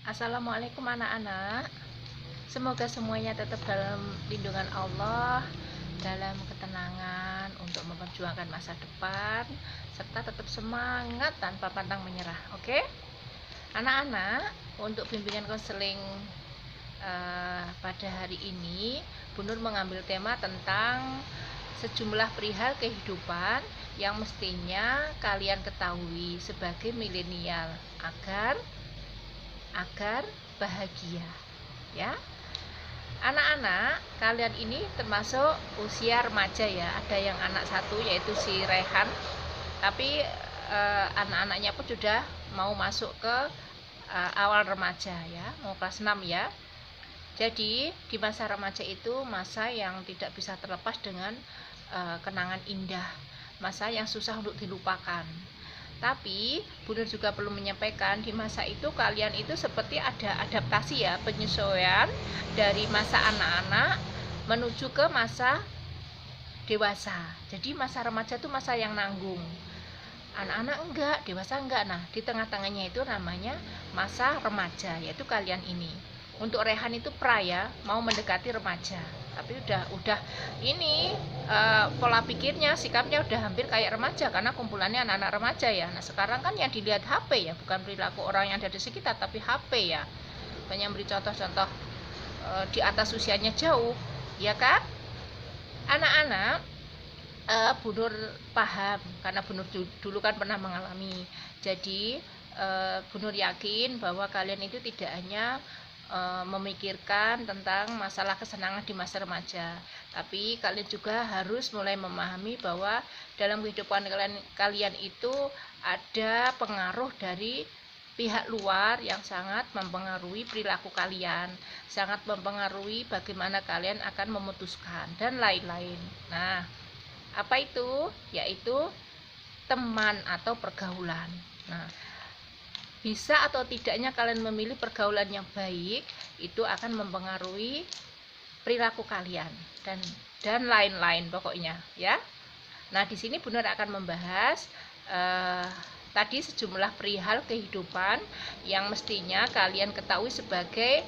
Assalamualaikum anak-anak. Semoga semuanya tetap dalam lindungan Allah, dalam ketenangan untuk memperjuangkan masa depan, serta tetap semangat tanpa pantang menyerah. Oke? Anak-anak, untuk bimbingan konseling pada hari ini, Bu Nur mengambil tema tentang sejumlah perihal kehidupan yang mestinya kalian ketahui sebagai milenial agar bahagia, ya. Anak-anak, kalian ini termasuk usia remaja ya. Ada yang anak satu yaitu si Rehan, tapi anak-anaknya pun sudah mau masuk ke awal remaja ya, mau kelas 6 ya. Jadi di masa remaja itu masa yang tidak bisa terlepas dengan kenangan indah, masa yang susah untuk dilupakan. Tapi Bu Nur juga perlu menyampaikan, di masa itu kalian itu seperti ada adaptasi ya, penyesuaian dari masa anak-anak menuju ke masa dewasa. Jadi masa remaja itu masa yang nanggung, anak-anak enggak, dewasa enggak. Nah, di tengah-tengahnya itu namanya masa remaja, yaitu kalian ini. Untuk Rehan itu ya, mau mendekati remaja, tapi udah ini pola pikirnya, sikapnya udah hampir kayak remaja karena kumpulannya anak-anak remaja ya. Nah, sekarang kan yang dilihat HP ya, bukan perilaku orang yang ada di sekitar, tapi HP ya. Banyak beri contoh-contoh di atas usianya jauh, ya kan? Anak-anak, Bu Nur paham karena Bu Nur dulu kan pernah mengalami. Jadi Bu Nur yakin bahwa kalian itu tidak hanya memikirkan tentang masalah kesenangan di masa remaja, tapi kalian juga harus mulai memahami bahwa dalam kehidupan kalian itu ada pengaruh dari pihak luar yang sangat mempengaruhi perilaku kalian, sangat mempengaruhi bagaimana kalian akan memutuskan dan lain-lain. Nah, apa itu? Yaitu teman atau pergaulan. Nah, bisa atau tidaknya kalian memilih pergaulan yang baik itu akan mempengaruhi perilaku kalian dan lain-lain pokoknya ya. Nah, di sini Bu Nur akan membahas tadi sejumlah perihal kehidupan yang mestinya kalian ketahui sebagai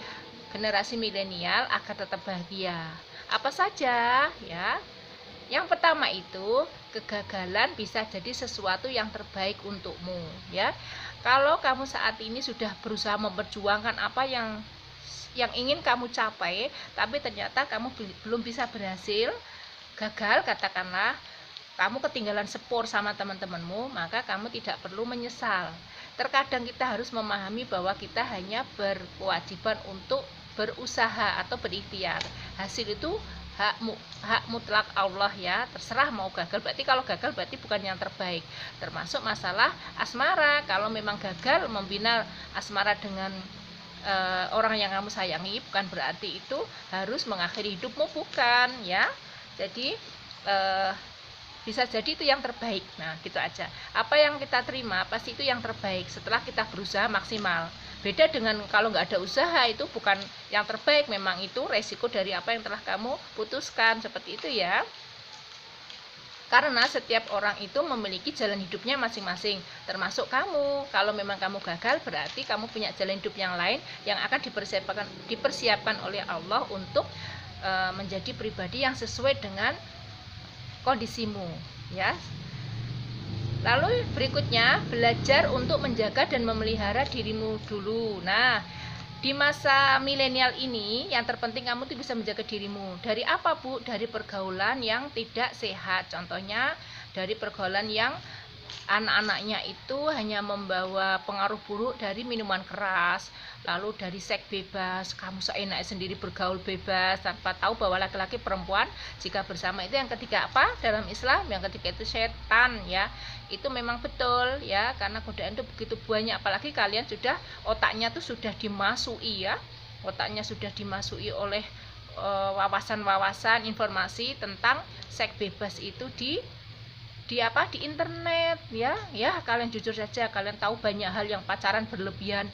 generasi milenial agar tetap bahagia. Apa saja ya? Yang pertama itu, kegagalan bisa jadi sesuatu yang terbaik untukmu ya. Kalau kamu saat ini sudah berusaha memperjuangkan apa yang ingin kamu capai, tapi ternyata kamu belum bisa berhasil, gagal katakanlah, kamu ketinggalan spor sama teman-temanmu, maka kamu tidak perlu menyesal. Terkadang kita harus memahami bahwa kita hanya berkewajiban untuk berusaha atau berikhtiar. Hasil itu hak mutlak Allah ya, terserah mau gagal. Berarti kalau gagal berarti bukan yang terbaik. Termasuk masalah asmara, kalau memang gagal membina asmara dengan orang yang kamu sayangi, bukan berarti itu harus mengakhiri hidupmu, bukan ya. Jadi bisa jadi itu yang terbaik. Nah, gitu aja. Apa yang kita terima pasti itu yang terbaik setelah kita berusaha maksimal. Beda dengan kalau nggak ada usaha, itu bukan yang terbaik, memang itu resiko dari apa yang telah kamu putuskan, seperti itu ya. Karena setiap orang itu memiliki jalan hidupnya masing-masing, termasuk kamu. Kalau memang kamu gagal, berarti kamu punya jalan hidup yang lain yang akan dipersiapkan oleh Allah untuk menjadi pribadi yang sesuai dengan kondisimu ya. Lalu berikutnya, belajar untuk menjaga dan memelihara dirimu dulu. Nah, di masa milenial ini yang terpenting kamu tuh bisa menjaga dirimu. Dari apa, Bu? Dari pergaulan yang tidak sehat. Contohnya dari pergaulan yang anak-anaknya itu hanya membawa pengaruh buruk dari minuman keras, lalu dari seks bebas, kamu seenaknya sendiri bergaul bebas tanpa tahu bahwa laki-laki perempuan jika bersama itu yang ketiga apa dalam Islam, yang ketiga itu setan ya. Itu memang betul ya, karena godaan itu begitu banyak, apalagi kalian sudah otaknya tuh sudah dimasuki ya, otaknya sudah dimasuki oleh wawasan-wawasan informasi tentang seks bebas itu di internet ya. Kalian jujur saja, kalian tahu banyak hal yang pacaran berlebihan,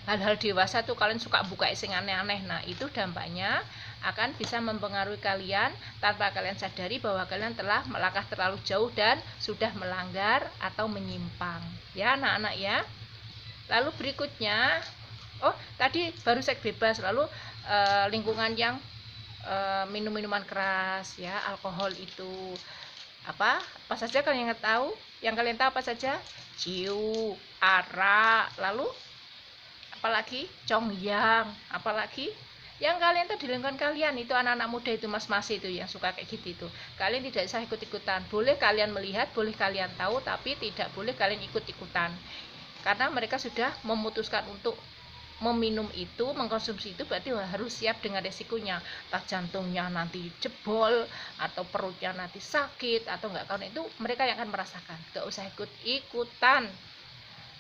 hal-hal dewasa tuh kalian suka buka iseng aneh-aneh. Nah, itu dampaknya akan bisa mempengaruhi kalian tanpa kalian sadari bahwa kalian telah melangkah terlalu jauh dan sudah melanggar atau menyimpang ya anak-anak ya. Lalu berikutnya, tadi tadi baru seks bebas, lalu lingkungan yang minum minuman keras ya, alkohol itu apa saja kalian tahu? Yang kalian tahu apa saja? Ciu, arak, lalu apalagi congyang, apalagi yang kalian tuh di lingkungan kalian itu anak-anak muda itu, mas-mas itu yang suka kayak gitu itu, kalian tidak usah ikut-ikutan. Boleh kalian melihat, boleh kalian tahu, tapi tidak boleh kalian ikut-ikutan, karena mereka sudah memutuskan untuk meminum itu, mengkonsumsi itu, berarti harus siap dengan resikonya, entah jantungnya nanti jebol atau perutnya nanti sakit atau enggak, karena itu mereka yang akan merasakan. Gak usah ikut-ikutan.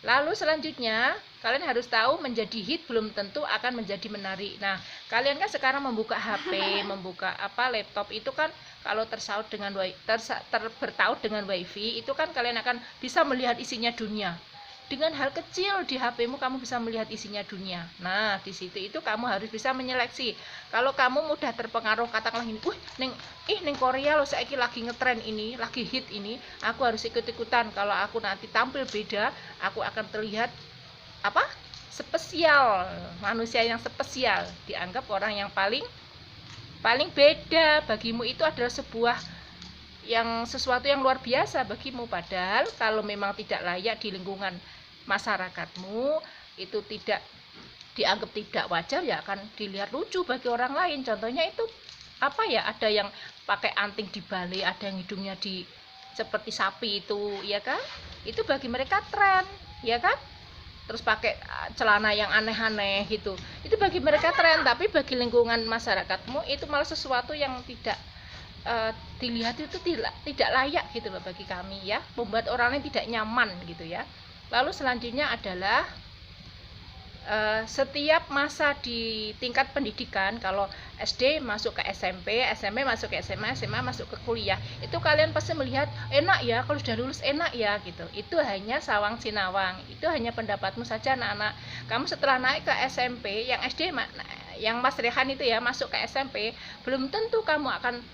Lalu selanjutnya kalian harus tahu, menjadi hit belum tentu akan menjadi menarik. Nah, kalian kan sekarang membuka HP, membuka laptop itu kan, kalau tersaut dengan bertaut dengan wifi itu kan kalian akan bisa melihat isinya dunia. Dengan hal kecil di HP-mu kamu bisa melihat isinya dunia. Nah, di situ itu kamu harus bisa menyeleksi. Kalau kamu mudah terpengaruh, katakanlah ini, neng Korea loh saiki lagi ngetren ini, lagi hit ini, aku harus ikut-ikutan. Kalau aku nanti tampil beda, aku akan terlihat spesial, manusia yang spesial, dianggap orang yang paling beda. Bagimu itu adalah sesuatu yang luar biasa bagimu, padahal kalau memang tidak layak di lingkungan masyarakatmu, itu tidak dianggap tidak wajar, ya akan dilihat lucu bagi orang lain. Contohnya itu ada yang pakai anting di balik, ada yang hidungnya seperti sapi itu, ya kan, itu bagi mereka tren, ya kan. Terus pakai celana yang aneh-aneh gitu, itu bagi mereka tren, tapi bagi lingkungan masyarakatmu itu malah sesuatu yang tidak dilihat, itu tidak layak gitu loh bagi kami ya, membuat orang lain tidak nyaman gitu ya. Lalu selanjutnya adalah setiap masa di tingkat pendidikan, kalau SD masuk ke SMP, SMP masuk ke SMA, SMA masuk ke kuliah, itu kalian pasti melihat enak ya, kalau sudah lulus enak ya gitu. Itu hanya sawang sinawang, itu hanya pendapatmu saja anak-anak. Kamu setelah naik ke SMP, yang SD, yang Mas Rehan itu ya, masuk ke SMP, belum tentu kamu akan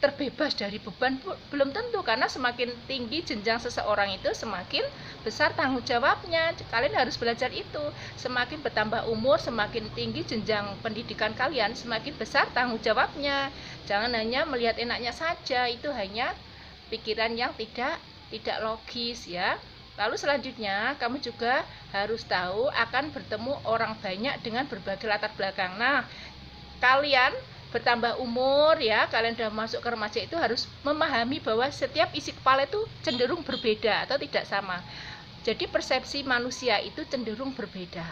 terbebas dari beban, belum tentu, karena semakin tinggi jenjang seseorang itu semakin besar tanggung jawabnya. Kalian harus belajar itu. Semakin bertambah umur, semakin tinggi jenjang pendidikan kalian, semakin besar tanggung jawabnya. Jangan hanya melihat enaknya saja, itu hanya pikiran yang tidak logis ya. Lalu selanjutnya kamu juga harus tahu akan bertemu orang banyak dengan berbagai latar belakang. Nah, kalian bertambah umur ya, kalian sudah masuk ke remaja, itu harus memahami bahwa setiap isi kepala itu cenderung berbeda atau tidak sama. Jadi persepsi manusia itu cenderung berbeda.